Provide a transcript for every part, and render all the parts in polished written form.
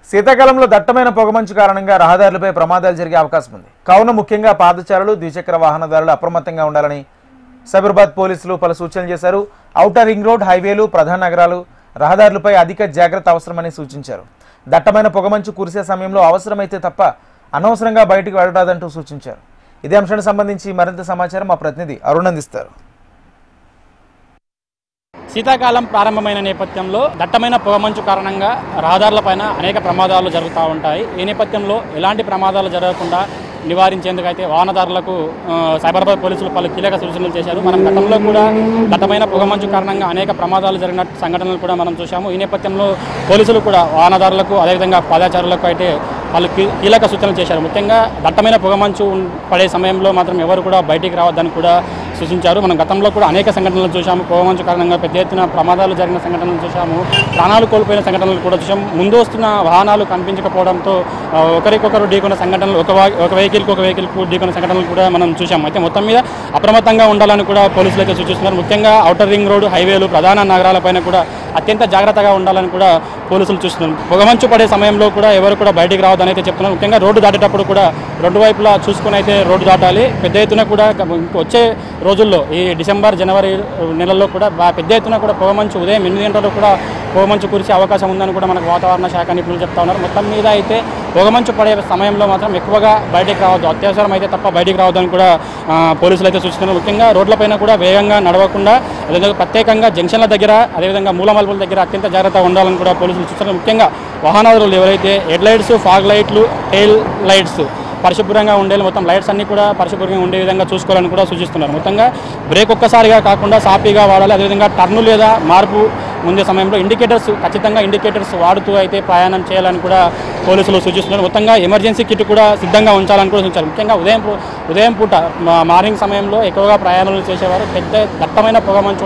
శీతాకాలంలో దట్టమైన పొగమంచు కారణంగా రహదారులపై ప్రమాదాలు జరిగే అవకాశం ఉంది. కావున ముఖ్యంగా పాదచారులు, ద్విచక్ర వాహనదారులు అప్రమత్తంగా ఉండాలని సైబరాబాద్ పోలీసులు పలు సూచనలు చేశారు. ఔటర్ రింగ్ రోడ్, హైవేలు, ప్రధాన నగరాలు రహదారులపై అధిక జాగ్రత్త అవసరమని సూచించారు. దట్టమైన పొగమంచు కురిసే సమయంలో అవసరమైతే తప్ప అనవసరంగా బయటకు వెళ్ళరాదంటూ సూచించారు. ఇదే అంశానికి సంబంధించి మరింత సమాచారం మా ప్రతినిధి అరుణ్ అందిస్తారు. శీతాకాలం ప్రారంభమైన నేపథ్యంలో దట్టమైన పొగమంచు కారణంగా రహదారులపైన అనేక ప్రమాదాలు జరుగుతూ ఉంటాయి. ఈ నేపథ్యంలో ఎలాంటి ప్రమాదాలు జరగకుండా నివారించేందుకైతే వాహనదారులకు సైబరాబాద్ పోలీసులు పలు కీలక సూచనలు చేశారు. మనం గతంలో కూడా దట్టమైన పొగమంచు కారణంగా అనేక ప్రమాదాలు జరిగిన సంఘటనలు కూడా మనం చూసాము. ఈ నేపథ్యంలో పోలీసులు కూడా వాహనదారులకు అదేవిధంగా పాదచారులకు అయితే వాళ్ళు కీలక సూచనలు చేశారు. ముఖ్యంగా దట్టమైన పొగమంచు పడే సమయంలో మాత్రం ఎవరు కూడా బయటికి రావద్దని కూడా సూచించారు. మనం గతంలో కూడా అనేక సంఘటనలు చూసాము. పొగమంచు కారణంగా పెద్ద ఎత్తున ప్రమాదాలు జరిగిన సంఘటనలు చూసాము. ప్రాణాలు కోల్పోయిన సంఘటనలు కూడా చూసాము. ముందు వస్తున్న వాహనాలు కనిపించకపోవడంతో ఒకరికొకరు ఢీకొన్న సంఘటనలు, ఒక వెహికల్కు ఢీకొన్న సంఘటనలు కూడా మనం చూసాము. అయితే మొత్తం మీద అప్రమత్తంగా ఉండాలని కూడా పోలీసులు అయితే సూచిస్తున్నారు. ముఖ్యంగా ఔటర్ రింగ్ రోడ్డు, హైవేలు, ప్రధాన నగరాలపైన కూడా అత్యంత జాగ్రత్తగా ఉండాలని కూడా పోలీసులు చూస్తున్నారు. పొగమంచు పడే సమయంలో కూడా ఎవరు కూడా బయటికి రావద్దని అయితే చెప్తున్నారు. ముఖ్యంగా రోడ్డు దాటేటప్పుడు కూడా రెండు వైపులా చూసుకుని అయితే రోడ్డు దాటాలి. పెద్ద ఎత్తున కూడా వచ్చే రోజుల్లో ఈ డిసెంబర్, జనవరి నెలల్లో కూడా పెద్ద ఎత్తున కూడా పొగమంచు ఉదయం 8 గంటలకు కూడా పొగమంచు కురిసే అవకాశం ఉందని కూడా మనకు వాతావరణ శాఖ నిపుణులు చెప్తా ఉన్నారు. మొత్తం మీద అయితే పొగమంచు పడే సమయంలో మాత్రం ఎక్కువగా బయటికి రావద్దు, అత్యవసరం అయితే తప్ప బయటికి రావద్దని కూడా పోలీసులు అయితే సూచిస్తున్నారు. ముఖ్యంగా రోడ్లపైన కూడా వేగంగా నడవకుండా, అదేవిధంగా ప్రత్యేకంగా జంక్షన్ల దగ్గర, అదేవిధంగా మూల మలుపుల దగ్గర అత్యంత జాగ్రత్తగా ఉండాలని కూడా పోలీసులు సూచిస్తున్నారు. ముఖ్యంగా వాహనదారులు ఎవరైతే హెడ్ లైట్స్, ఫాగ్ లైట్లు, టెయిల్ లైట్స్ పరిశుభ్రంగా ఉండేది, మొత్తం లైట్స్ అన్నీ కూడా పరిశుభ్రంగా ఉండే విధంగా చూసుకోవాలని కూడా సూచిస్తున్నారు. మొత్తంగా బ్రేక్ ఒక్కసారిగా కాకుండా సాఫీగా వాడాలి. అదేవిధంగా టర్ను లేదా మార్పు ముందే సమయంలో ఖచ్చితంగా ఇండికేటర్స్ వాడుతూ అయితే ప్రయాణం చేయాలని కూడా పోలీసులు సూచిస్తున్నారు. మొత్తంగా ఎమర్జెన్సీ కిట్ కూడా సిద్ధంగా ఉంచాలని కూడా సూచించారు. ముఖ్యంగా ఉదయం పూట మార్నింగ్ సమయంలో ఎక్కువగా ప్రయాణాలు చేసేవారు. పెద్ద దట్టమైన పొగమంచు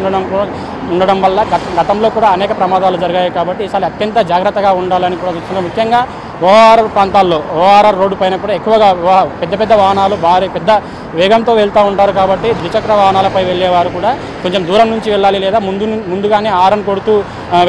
ఉండడం వల్ల గతంలో కూడా అనేక ప్రమాదాలు జరిగాయి. కాబట్టి ఈసారి అత్యంత జాగ్రత్తగా ఉండాలని కూడా సూచిస్తున్నారు. ముఖ్యంగా ఓఆర్ఆర్ ప్రాంతాల్లో, ఓఆర్ఆర్ రోడ్డు పైన కూడా ఎక్కువగా పెద్ద వాహనాలు పెద్ద వేగంతో వెళ్తూ ఉంటారు. కాబట్టి ద్విచక్ర వాహనాలపై వెళ్ళేవారు కూడా కొంచెం దూరం నుంచి వెళ్ళాలి, లేదా ముందుగానే హారన్ కొడుతూ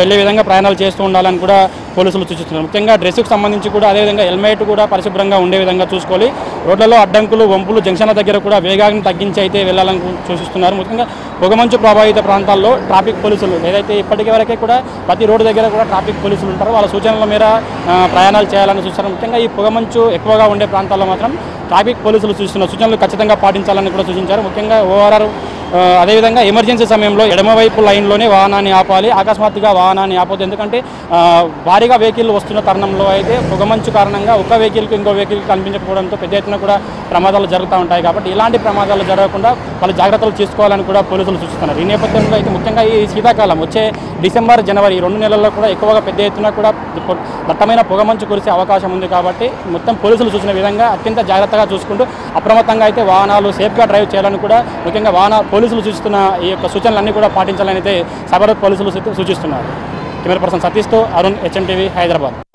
వెళ్ళే విధంగా ప్రయాణాలు చేస్తూ ఉండాలని కూడా పోలీసులు సూచిస్తున్నారు. ముఖ్యంగా డ్రెస్సుకు సంబంధించి కూడా అదేవిధంగా హెల్మెట్ కూడా పరిశుభ్రంగా ఉండే విధంగా చూసుకోవాలి. రోడ్లలో అడ్డంకులు, వంపులు, జంక్షన్ల దగ్గర కూడా వేగాన్ని తగ్గించి అయితే వెళ్ళాలని సూచిస్తున్నారు. ముఖ్యంగా పొగమంచు ప్రభావిత ప్రాంతాల్లో ట్రాఫిక్ పోలీసులు ఏదైతే ఇప్పటికీ వరకే కూడా ప్రతి రోడ్డు దగ్గర కూడా ట్రాఫిక్ పోలీసులు ఉంటారు. వాళ్ళ సూచనల మేర ప్రయాణాలు చేయాలని సూచిస్తున్నారు. ముఖ్యంగా ఈ పొగమంచు ఎక్కువగా ఉండే ప్రాంతాల్లో మాత్రం ట్రాఫిక్ పోలీసులు సూచిస్తున్న సూచనలు ఖచ్చితంగా పాటించాలని కూడా సూచించారు. ముఖ్యంగా ఓఆర్ఆర్ అదేవిధంగా ఎమర్జెన్సీ సమయంలో ఎడమవైపు లైన్లోనే వాహనాన్ని ఆపాలి. అకస్మాత్తుగా వాహనాన్ని ఆపొద్దు. ఎందుకంటే భారీగా వెహికల్ వస్తున్న తరుణంలో అయితే పొగమంచు కారణంగా ఒక వెహికల్కి ఇంకో వెహికల్కి కనిపించకపోవడంతో పెద్ద ఎత్తున కూడా ప్రమాదాలు జరుగుతూ ఉంటాయి. కాబట్టి ఇలాంటి ప్రమాదాలు జరగకుండా వాళ్ళు జాగ్రత్తలు తీసుకోవాలని కూడా పోలీసులు సూచిస్తున్నారు. ఈ నేపథ్యంలో అయితే ముఖ్యంగా ఈ శీతాకాలం వచ్చే డిసెంబర్, జనవరి ఈ 2 నెలల్లో కూడా ఎక్కువగా పెద్ద ఎత్తున కూడా దట్టమైన పొగమంచు కురిసే అవకాశం ఉంది. కాబట్టి మొత్తం పోలీసులు సూచించిన విధంగా అత్యంత జాగ్రత్తగా చూసుకుంటూ అప్రమత్తంగా అయితే వాహనాలు సేఫ్గా డ్రైవ్ చేయాలని కూడా ముఖ్యంగా పోలీసులు సూచిస్తున్న ఈ యొక్క సూచనలన్నీ కూడా పాటించాలని అయితే సైబరాబాద్ పోలీసులు సూచిస్తున్నారు. కెమెరా పర్సన్ సతీష్తో అరుణ్, HM TV, హైదరాబాద్.